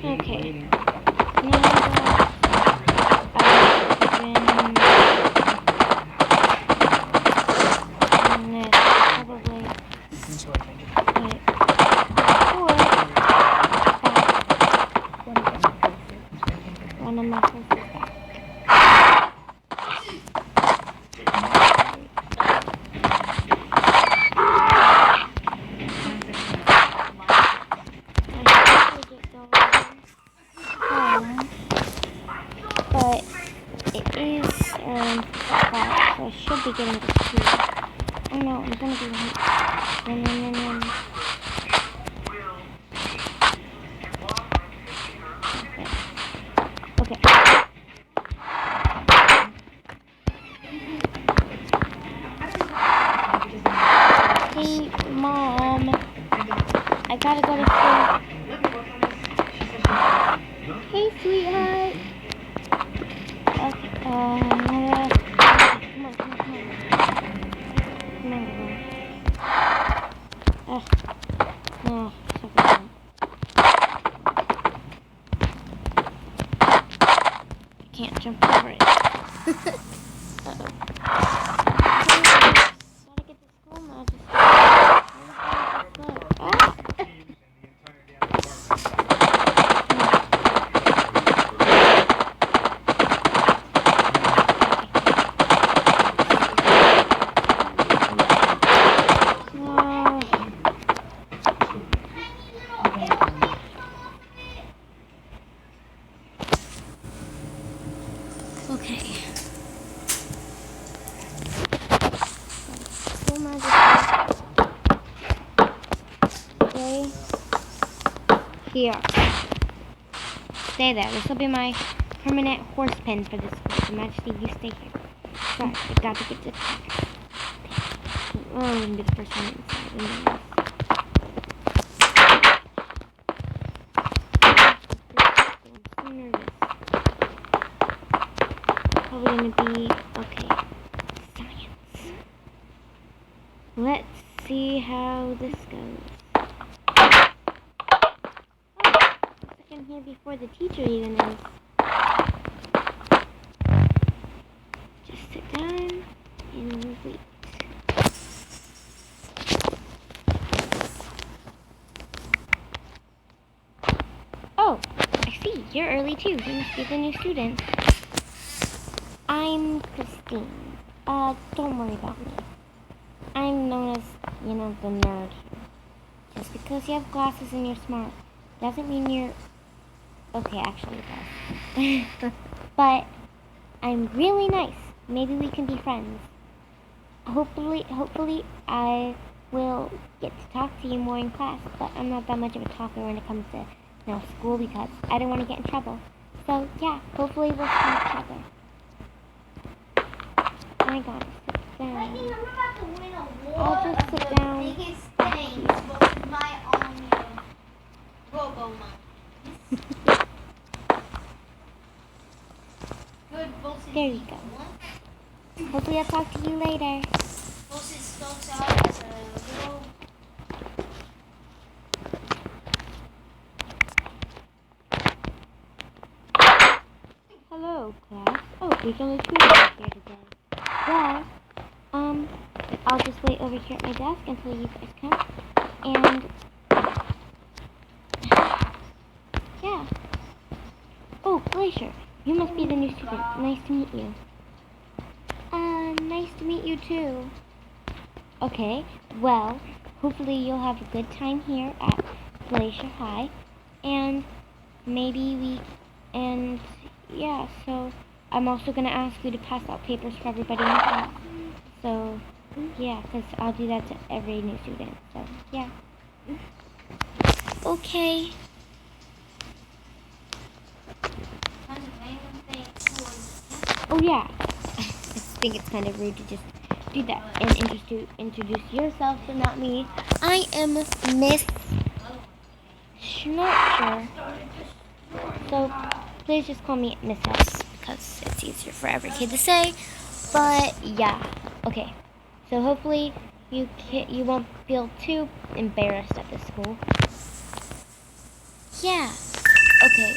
Okay. Now probably like one of my horses back. But it is o'clock, so I should be getting to school. Oh no, I'm gonna be late. No. Okay. Hey, Mom. I gotta go to school. Hey, sweetheart. Okay, come on. No, I can't jump over it. Uh-oh. Gotta get to school now. Okay. School magic. Stay here. Stay there. This will be my permanent horse pen for this school. Your Majesty, you stay here. Sorry, I got to get to class. Oh, I'm gonna be the first one inside. I'm nervous. Probably gonna be okay. Science. Let's see how this goes. Oh, I can hear before the teacher even is. Just sit down and wait. Oh, I see. You're early too. You must be the new student. I'm Christine. Don't worry about me. I'm known as, the nerd here. Just because you have glasses and you're smart doesn't mean you're... Okay, actually it does. But I'm really nice. Maybe we can be friends. Hopefully I will get to talk to you more in class, but I'm not that much of a talker when it comes to, school because I don't want to get in trouble. So, yeah, hopefully we'll see each other. I gotta sit down. I'll just sit down. Biggest thing was my Robo Monkeys. Good bosses. There you go. Hopefully I'll talk to you later. Bosses starts out as a little. Hello, class. Oh, there's only two of us here today. Well, I'll just wait over here at my desk until you guys come. And, yeah. Oh, Glacier, you must be the new student. Nice to meet you. Nice to meet you too. Okay, well, hopefully you'll have a good time here at Glacier High. And yeah, so I'm also going to ask you to pass out papers for everybody in class. So, yeah, because I'll do that to every new student. So, yeah. Okay. Oh, yeah. I think it's kind of rude to just do that and introduce yourself, but not me. I am Miss Schnarcher. So, please just call me Miss S because it's easier for every kid to say. But yeah, okay. So hopefully you won't feel too embarrassed at the school. Yeah. Okay.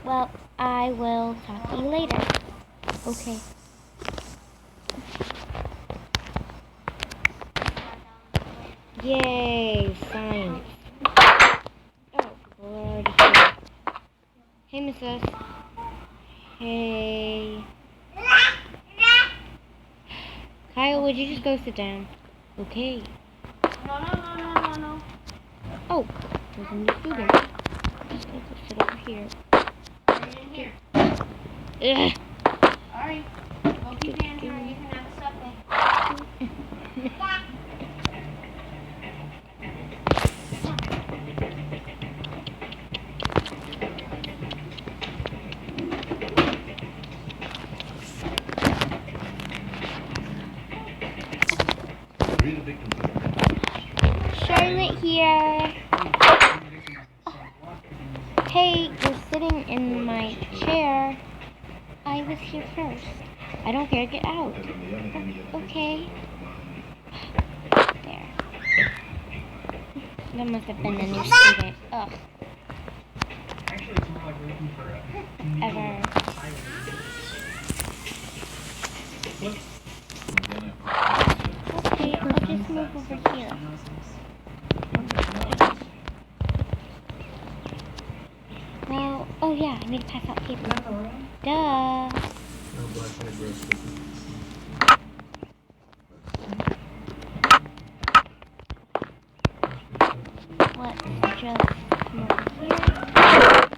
Well, I will talk to you later. Okay. Yay, science. Oh, Lord. Hey, Mrs. Hey. Kyle, would you just go sit down? Okay. No. Oh, there's a new student. Just gonna go sit over here. Right in here. Ugh. Alright. Go keep Andrew. You can have a subway. Charlotte here. Hey, you're sitting in my chair. I was here first. I don't care. Get out. Okay. There. That must have been a new student. Ugh. Ever. Okay, I'll just move over here. Well, oh yeah, I need to pass out paper. Duh. Let's just come over here.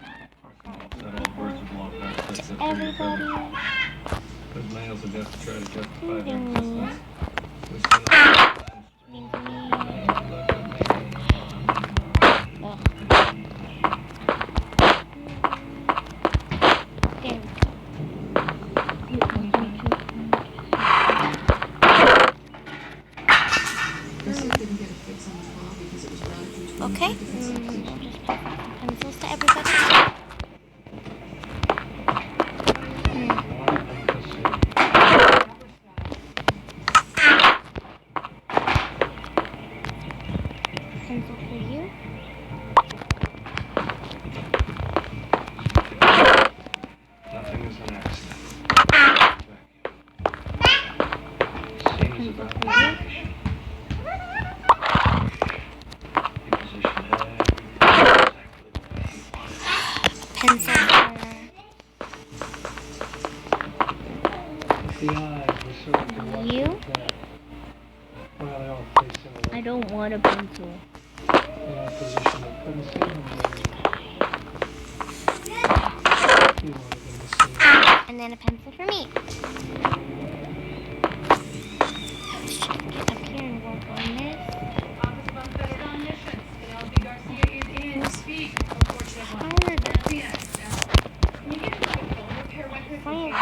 Everybody. Because males would have to try to justify their Including me. existence. We still have Including me. Ugh. There we go. Okay. I'll just pass out some pencils to everybody. Pencil for you. nothing is an accident. Scene is about motivation. You position everything exactly the way you want it. Pencil The eyes were sort of for you. well, they all face similar. I don't want a pencil. In our position, they couldn't see them. You wanted them to see. And then a pencil for me. Let's just get up here and work on this. Office of Unfettered Omniscience. Penelope Garcia is in. Speak. Unfortunate one. Yes. Can you get a quick phone repair record? Science.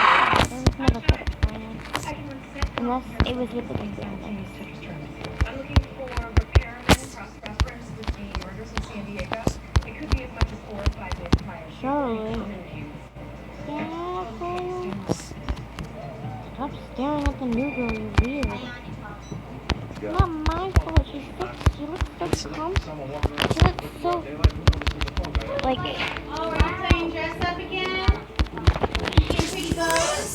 There was never good science. I can reset. Unless it was with the computer. I'm looking for repairmen cross-reference with the murders in San Diego. It could be as much as 4 or 5 days prior. Surely. Yeah, stop staring at the new girl, you're weird. It's not my fault, she looks so calm. She looks so, like, Oh, we're not playing dress up again? Again, pretty bows?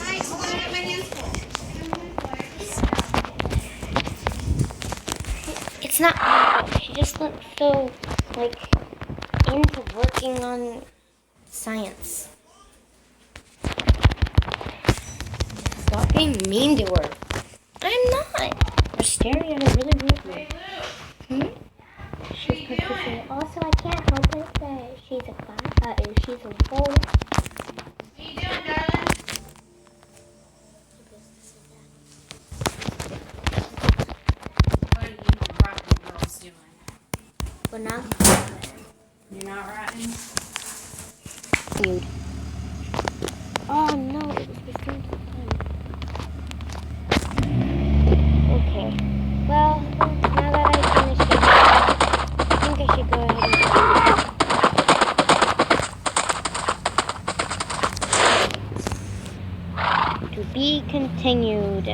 Hi, hold on, I got my hands full. it's not my fault. She just looks so, like, into working on science. Stop being mean to her. I'm not. You're staring at her really weirdly. She's supposed to say, also, I can't help it that she's a class, she's a whole. What you doing, darling? What are you rotten girls doing? But now, You're not rotten? dude. Oh no, it was the same time. Okay. Well, now that I finished it, I think I should go ahead and to be continued.